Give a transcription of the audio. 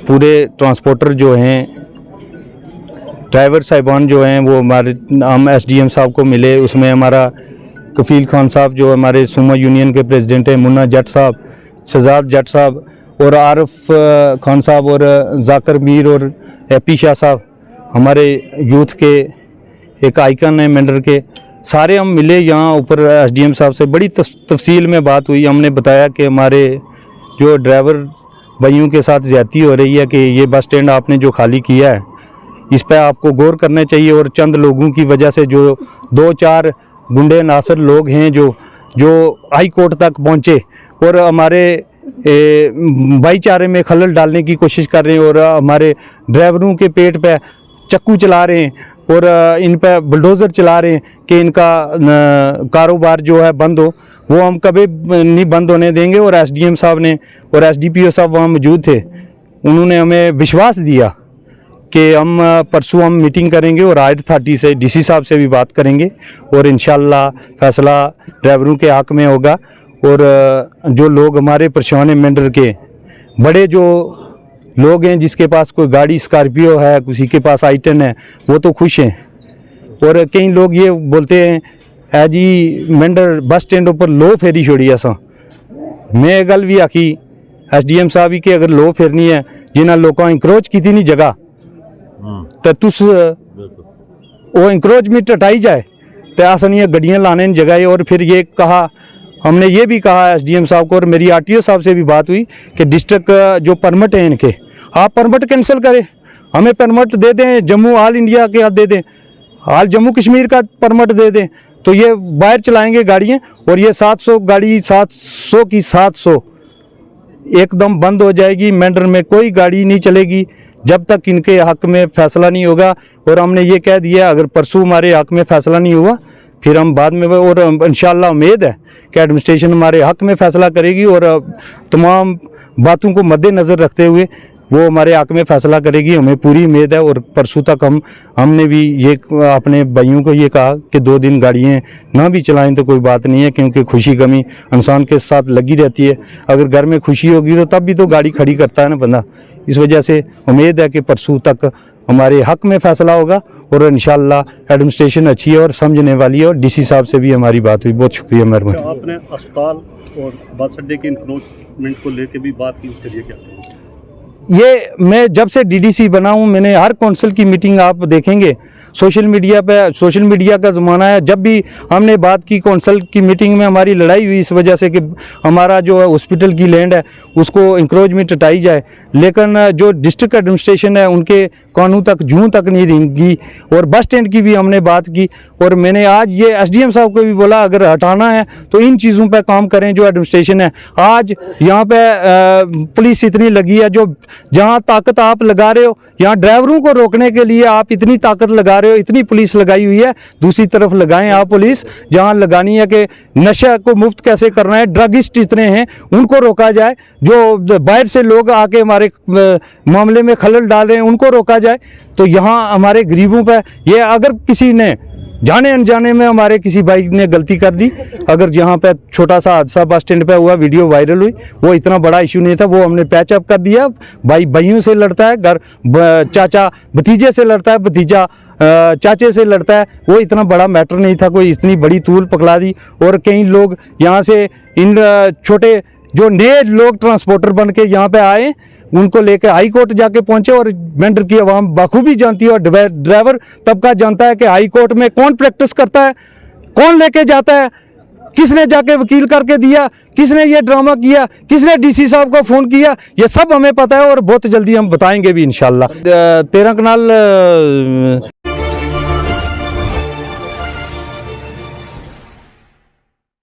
पूरे ट्रांसपोर्टर जो हैं, ड्राइवर साहिबान जो हैं, वो हम एसडीएम साहब को मिले। उसमें हमारा कफील खान साहब जो हमारे सुमा यूनियन के प्रेसिडेंट हैं, मुन्ना जट साहब, शहजाद जट साहब और आरिफ खान साहब और जाकर मीर और एपी शाह साहब, हमारे यूथ के एक आइकन है मेंढर के। सारे हम मिले यहाँ ऊपर। एसडीएम साहब से बड़ी तफसील में बात हुई। हमने बताया कि हमारे जो ड्राइवर भाइयों के साथ ज़्यादती हो रही है कि ये बस स्टैंड आपने जो खाली किया है इस पर आपको गौर करना चाहिए, और चंद लोगों की वजह से जो 2-4 गुंडे नासर लोग हैं जो हाई कोर्ट तक पहुँचे और हमारे भाईचारे में खलल डालने की कोशिश कर रहे हैं, और हमारे ड्राइवरों के पेट पे चक्कू चला रहे हैं और इन पे बुलडोज़र चला रहे हैं कि इनका कारोबार जो है बंद हो। वो हम कभी नहीं बंद होने देंगे। और एसडीएम साहब ने और एसडीपीओ साहब वहाँ मौजूद थे, उन्होंने हमें विश्वास दिया कि हम परसों हम मीटिंग करेंगे और हायर अथॉरिटी से, डीसी साहब से भी बात करेंगे और इंशाल्लाह फैसला ड्राइवरों के हक़ में होगा। और जो लोग हमारे परेशान हैं मेंढर के, बड़े जो लोग हैं जिसके पास कोई गाड़ी स्कॉर्पियो है, किसी के पास I-10 है, वो तो खुश हैं। और कई लोग ये बोलते हैं है जी मेंढर बस स्टैंड पर लो फेरी छोड़ी असा। मैं गल भी आखी एसडीएम साहब ही कि अगर लो फेरनी है जिन्हें लोगों इंक्रोच की नहीं जगह तो तुस वो इंक्रोचमेंट हटाई जाए तो असनियाँ गड्डियाँ लाने जगह है। और फिर ये कहा, हमने ये भी कहा एसडीएम साहब को, और मेरी आरटीओ साहब से भी बात हुई कि डिस्ट्रिक्ट जो परमिट है इनके, आप परमिट कैंसिल करें, हमें परमिट दे दें, जम्मू ऑल इंडिया के दे दें, ऑल जम्मू कश्मीर का परमिट दे दें, तो ये बाहर चलाएंगे गाड़ियाँ। और ये 700 गाड़ी 700 की 700 एकदम बंद हो जाएगी। मेंढर में कोई गाड़ी नहीं चलेगी जब तक इनके हक़ में फ़ैसला नहीं होगा। और हमने ये कह दिया अगर परसों हमारे हक़ में फ़ैसला नहीं हुआ फिर हम बाद में, और इंशाल्लाह उम्मीद है कि एडमिनिस्ट्रेशन हमारे हक़ में फ़ैसला करेगी और तमाम बातों को मद्देनज़र रखते हुए वो हमारे हक़ में फ़ैसला करेगी, हमें पूरी उम्मीद है। और परसों तक हमने भी ये अपने भाइयों को ये कहा कि 2 दिन गाड़ियाँ ना भी चलाएं तो कोई बात नहीं है, क्योंकि खुशी गमी इंसान के साथ लगी रहती है। अगर घर में खुशी होगी तो तब भी तो गाड़ी खड़ी करता है ना बंदा। इस वजह से उम्मीद है कि परसों तक हमारे हक़ में फ़ैसला होगा और इंशाल्लाह एडमिनिस्ट्रेशन अच्छी है और समझने वाली है। और डीसी साहब से भी हमारी बात हुई। बहुत शुक्रिया, मेहरबानी। आपने अस्पताल और बस अड्डे के इंक्रोचमेंट को लेकर भी बात की, उसके लिए क्या? ये मैं जब से डीडीसी बना हूँ, मैंने हर काउंसिल की मीटिंग आप देखेंगे सोशल मीडिया पे, सोशल मीडिया का ज़माना है। जब भी हमने बात की काउंसिल की मीटिंग में हमारी लड़ाई हुई इस वजह से कि हमारा जो हॉस्पिटल की लैंड है उसको इंक्रोचमेंट हटाई जाए, लेकिन जो डिस्ट्रिक्ट एडमिनिस्ट्रेशन है उनके कानून तक जूं तक नहीं रहेंगी। और बस स्टैंड की भी हमने बात की और मैंने आज ये एसडीएम साहब को भी बोला अगर हटाना है तो इन चीज़ों पर काम करें जो एडमिनिस्ट्रेशन है। आज यहाँ पे पुलिस इतनी लगी है, जो जहाँ ताकत आप लगा रहे हो, यहाँ ड्राइवरों को रोकने के लिए आप इतनी ताकत लगा रहे हो, इतनी पुलिस लगाई हुई है, दूसरी तरफ लगाएं आप पुलिस जहाँ लगानी है कि नशा को मुफ्त कैसे करना है। ड्रगिस्ट इतने हैं उनको रोका जाए, जो बाहर से लोग आके हमारे मामले में खलल डाल रहे हैं उनको रोका जाए। तो यहाँ हमारे गरीबों पे ये अगर किसी ने जाने अनजाने में हमारे किसी भाई ने गलती कर दी, अगर यहाँ पे छोटा सा हादसा बस स्टैंड पे हुआ, वीडियो वायरल हुई, वो इतना बड़ा इशू नहीं था, वो हमने पैच अप कर दिया। भाई भाइयों से लड़ता है, घर चाचा भतीजे से लड़ता है, भतीजा चाचे से लड़ता है, वो इतना बड़ा मैटर नहीं था, कोई इतनी बड़ी तूल पकड़ा दी। और कई लोग यहाँ से इन छोटे जो नए लोग ट्रांसपोर्टर बन के यहाँ पे आए उनको लेकर हाई कोर्ट जाके पहुंचे और मेंढर की आवाम बखूबी जानती है और ड्राइवर तबका जानता है कि हाई कोर्ट में कौन प्रैक्टिस करता है, कौन लेके जाता है, किसने जाके वकील करके दिया, किसने ये ड्रामा किया, किसने डीसी साहब को फ़ोन किया, ये सब हमें पता है और बहुत जल्दी हम बताएंगे भी इंशाल्लाह। 13 कनाल